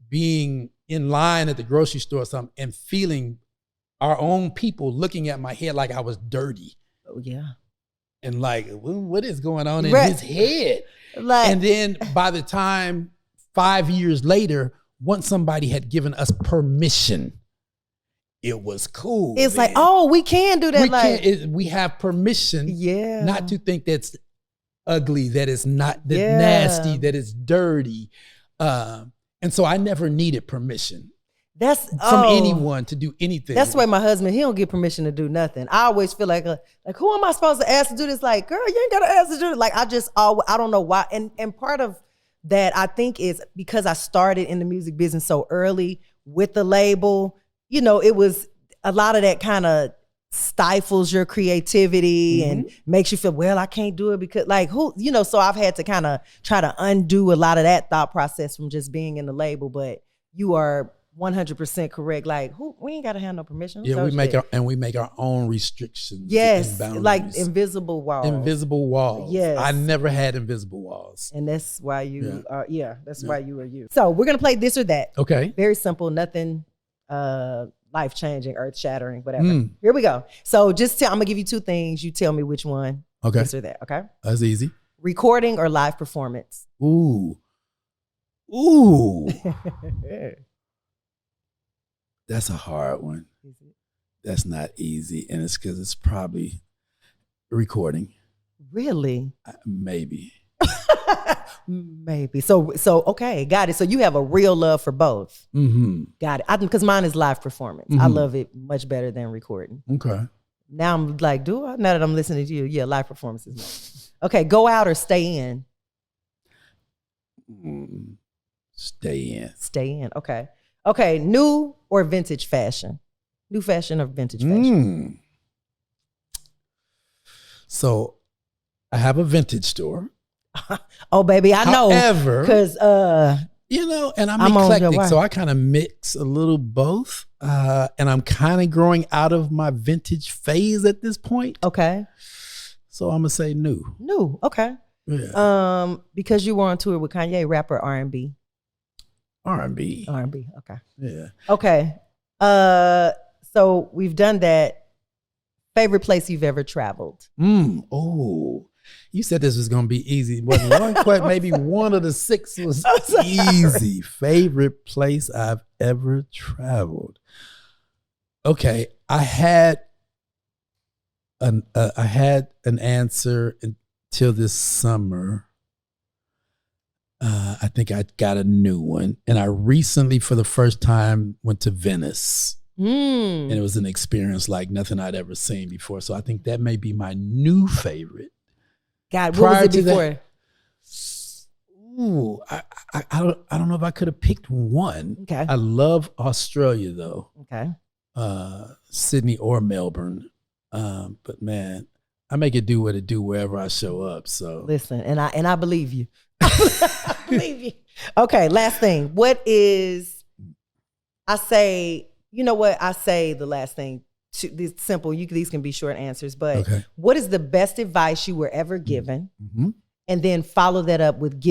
being in line at the grocery store or something and feeling our own people looking at my head like I was dirty. Oh yeah. And like, what is going on in his head? And then by the time 5 years later, once somebody had given us permission, it was cool. It's like, oh, we can do that. We have permission not to think that's ugly, that it's not nasty, that it's dirty. And so I never needed permission. From anyone to do anything. That's why my husband, he don't get permission to do nothing. I always feel like who am I supposed to ask to do this? Like, girl, you ain't got to ask to do it. Like, I don't know why. And part of that I think is because I started in the music business so early with the label, you know, it was a lot of that kind of stifles your creativity and makes you feel, well, I can't do it because like who, so I've had to kind of try to undo a lot of that thought process from just being in the label. But you are 100% correct. Like we ain't got to have no permission. Yeah, we make our own restrictions. Yes, like invisible walls. Invisible walls. Yes. I never had invisible walls. And that's why you are, that's why you are you. So we're going to play this or that. Okay. Very simple, nothing life-changing, earth-shattering, whatever. Here we go. So I'm going to give you two things. You tell me which one. Okay. This or that, okay? That's easy. Recording or live performance? Ooh. That's a hard one. That's not easy. And it's because it's probably recording. Really? Maybe. Maybe. So okay, got it. So you have a real love for both. Got it. Because mine is live performance. I love it much better than recording. Okay. Now I'm like, do I? Now that I'm listening to you, yeah, live performance is nice. Okay, go out or stay in? Stay in. Stay in, okay. Okay, new or vintage fashion? New fashion or vintage fashion? So I have a vintage store. Oh, baby, I know. However, because and I'm eclectic, so I kind of mix a little both. And I'm kind of growing out of my vintage phase at this point. Okay. So I'm gonna say new. New, okay. Yeah. Because you were on tour with Kanye, rapper R&B. R&B. R&B, okay. Yeah. Okay. So we've done that. Favorite place you've ever traveled? Oh, you said this was gonna be easy. Wasn't one question? Maybe one of the six was easy. Favorite place I've ever traveled. Okay, I had an answer until this summer. I think I got a new one, and I recently, for the first time, went to Venice. And it was an experience like nothing I'd ever seen before. So I think that may be my new favorite. God, what was it before? Ooh, I don't know if I could have picked one. Okay. I love Australia though. Okay. Sydney or Melbourne. But man, I make it do what it do wherever I show up. So listen, and I believe you. I believe you. Okay, last thing. What is you know what? I say the last thing. It's simple. These can be short answers, but okay. What is the best advice you were ever given? And then follow that up with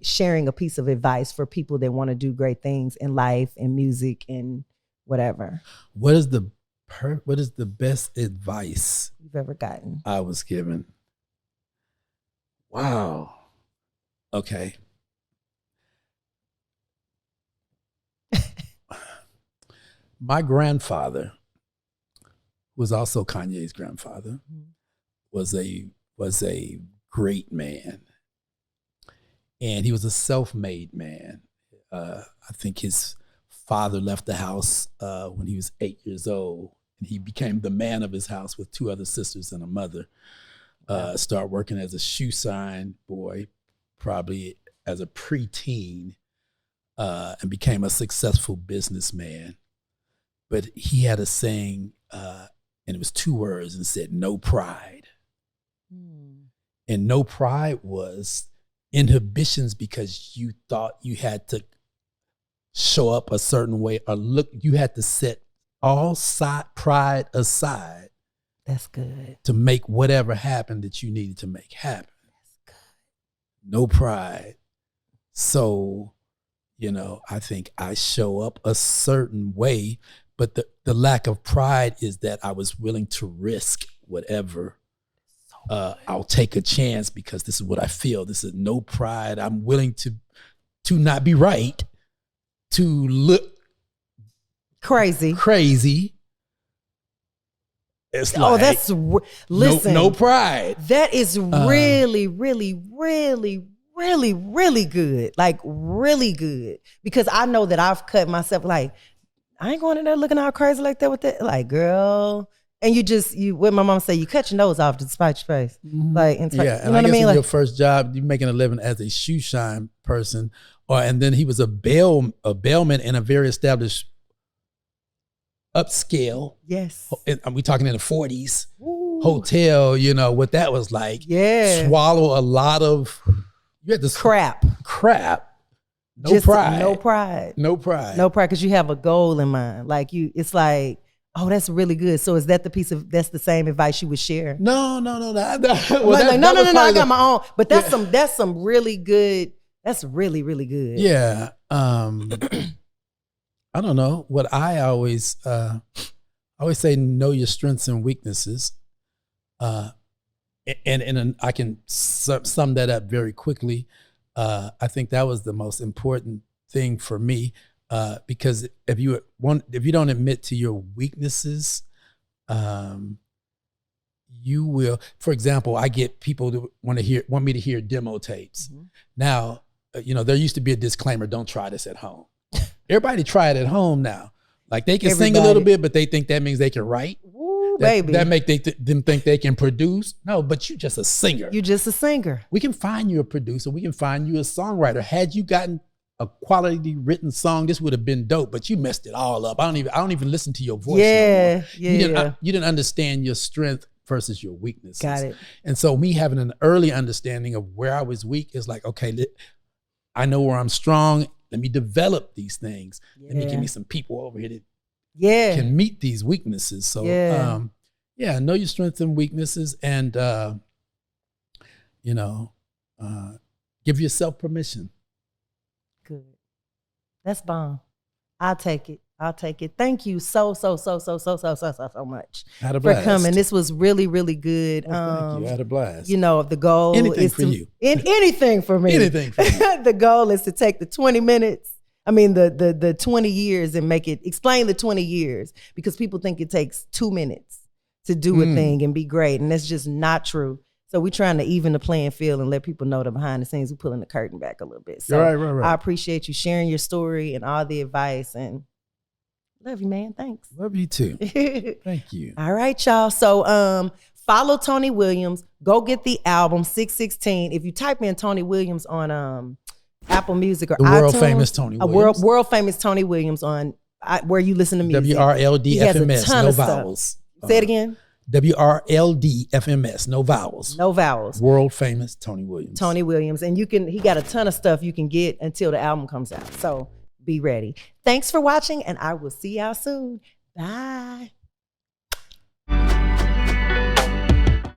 sharing a piece of advice for people that want to do great things in life and music and whatever. What is the best advice you've ever gotten? I was given. Wow. Okay. My grandfather, who was also Kanye's grandfather, was a great man. And he was a self-made man. I think his father left the house when he was 8 years old. And he became the man of his house with two other sisters and a mother. Started working as a shoe sign boy, probably as a preteen, and became a successful businessman. But he had a saying, and it was 2 words, and said, no pride. And no pride was inhibitions because you thought you had to show up a certain way or look, you had to set all pride aside. That's good. To make whatever happen that you needed to make happen. That's good. No pride. So, I think I show up a certain way, but the lack of pride is that I was willing to risk whatever. I'll take a chance because this is what I feel. This is no pride. I'm willing to not be right, to look crazy. It's like, that's listen. No pride. That is really, really, really, really, really good. Like really good. Because I know that I've cut myself like, I ain't going in there looking all crazy like that with that. Like, girl. And what my mom say, you cut your nose off to spite your face. Like, and I guess in your first job, you're making a living as a shoe shine person. And then he was a bailman in a very established upscale. Yes. And we talking in the 40s. Ooh. Hotel, you know, what that was like. Yeah. Swallow a lot of, you had to crap. No pride. No pride. No pride. No pride, because you have a goal in mind. Like it's like, oh, that's really good. So is that that's the same advice you would share? No. Well, no, I got my own. But that's some really good. That's really, really good. Yeah. I don't know. What I always say, know your strengths and weaknesses. And I can sum that up very quickly. I think that was the most important thing for me, because if you don't admit to your weaknesses, you will. For example, I get people that want me to hear demo tapes. Mm-hmm. Now, there used to be a disclaimer: don't try this at home. Everybody try it at home now. Like they can sing a little bit, but they think that means they can write. Ooh, baby. That make them think they can produce. No, but you just a singer. You just a singer. We can find you a producer. We can find you a songwriter. Had you gotten a quality written song, this would have been dope. But you messed it all up. I don't even listen to your voice. Yeah, no more. You didn't understand your strength versus your weaknesses. Got it. And so me having an early understanding of where I was weak is like, okay, I know where I'm strong. Let me develop these things. Yeah. Let me give me some people over here that can meet these weaknesses. So, know your strengths and weaknesses, and give yourself permission. Good. That's bomb. I'll take it. Thank you so much for coming. This was really, really good. Thank you. I had a blast. The goal anything is for you. Anything for me. Anything for you. The goal is to take the 20 minutes. I mean, the 20 years and explain the 20 years, because people think it takes 2 minutes to do a thing and be great. And that's just not true. So we're trying to even the playing field and let people know that behind the scenes, we're pulling the curtain back a little bit. So right. I appreciate you sharing your story and all the advice, and love you, man. Thanks. Love you too. Thank you. All right, y'all. So follow Toni Williams. Go get the album 616. If you type in Toni Williams on Apple Music or the iTunes, world famous Toni Williams. World famous Toni Williams on where you listen to music. WRLDFMS, no vowels. Say it again. WRLDFMS, no vowels. No vowels. World famous Toni Williams. Toni Williams. And he got a ton of stuff you can get until the album comes out. So be ready. Thanks for watching, and I will see y'all soon. Bye.